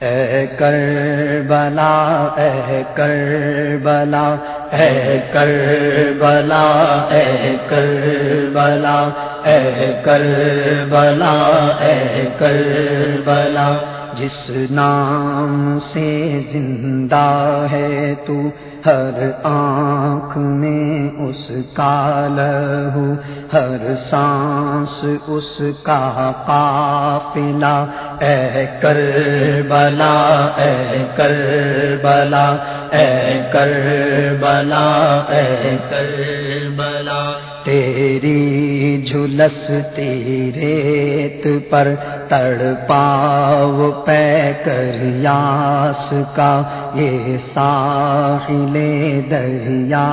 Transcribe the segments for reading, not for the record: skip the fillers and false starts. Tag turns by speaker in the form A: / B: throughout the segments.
A: اے کربلا اے کربلا اے کربلا اے کربلا اے کربلا اے کربلا جس نام سے زندہ ہے تو ہر آنکھ میں اس کا لہو، ہر سانس اس کا قافلہ، اے کربلا اے کربلا اے کربلا اے کربلا تیری جھلستی ریت پر تڑپاؤ پے کر یاس کا، یہ ساحل دریا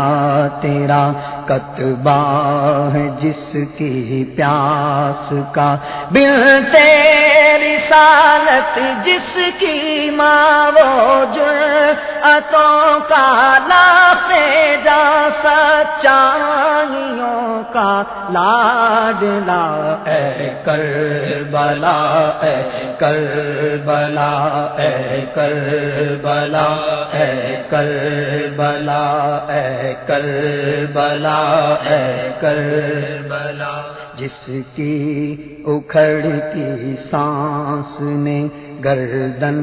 A: تیرا کتبہ ہے جس کی پیاس کا، بن تیری رسالت جس کی ماں وہ جرأتوں کا لاکھ جا سچائیوں کا لاڈلا، اے کربلا اے کربلا اے کربلا اے کربلا اے کربلا اے کربلا جس کی اکھڑتی سانس نے گردن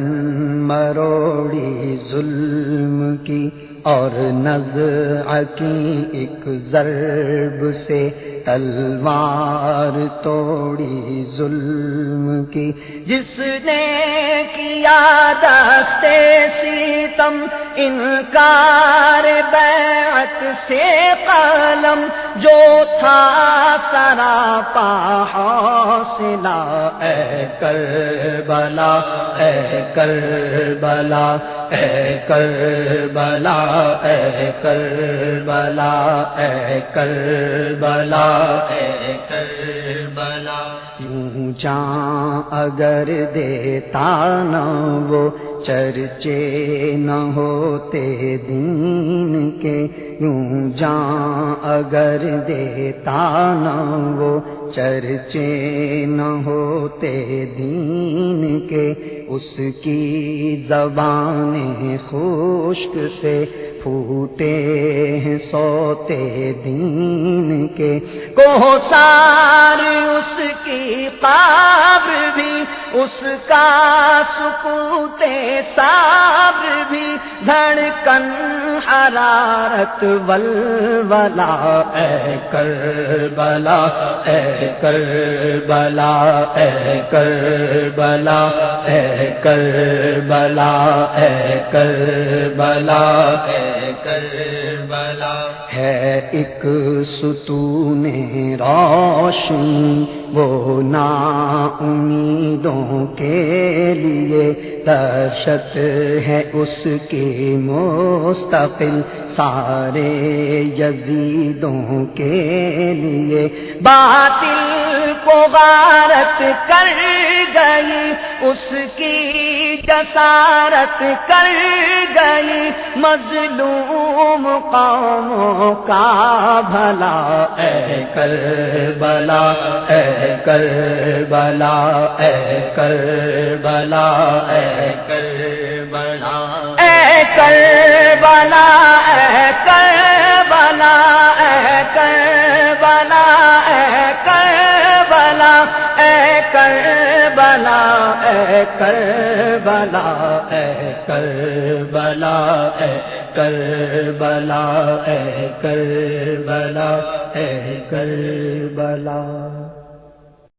A: مروڑی ظلم کی، اور نزع کی ایک ضرب سے تلوار توڑی ظلم کی، جس نے کیا دست ستم انکار بیعت سے قلم، جو تھا سراپا حوصلہ، اے کربلا اے کربلا اے کربلا اے کربلا اے کربلا اے کربلا یوں جاں اگر دیتا نہ وہ چرچے نہ ہوتے دین کے، یوں جاں اگر دیتا نہ وہ چرچے نہ ہوتے دین کے، اس کی زبان خشک سے پھوٹے ہیں سوتے دین کے، کوثر اس کی قبر بھی، اس کا سکوت صبر بھی، دھڑکن حرارت ولولہ، اے کربلا اے کربلا اے کربلا اے کربلا اے کربلا اے کربلا ہے ایک ستون روشنی وہ نا امیدوں کے لیے، دہشت ہے اس کی مستقل سارے یزیدوں کے لیے، باطل کو غارت کر گئی اس کی جسارت کر گئی، مظلوم قوموں کا بھلا، اے کربلا اے کربلا اے کربلا اے کربلا اے کربلا اے کربلا اے کربلا اے کربلا اے کربلا اے کربلا اے کربلا اے کربلا اے کربلا اے کربلا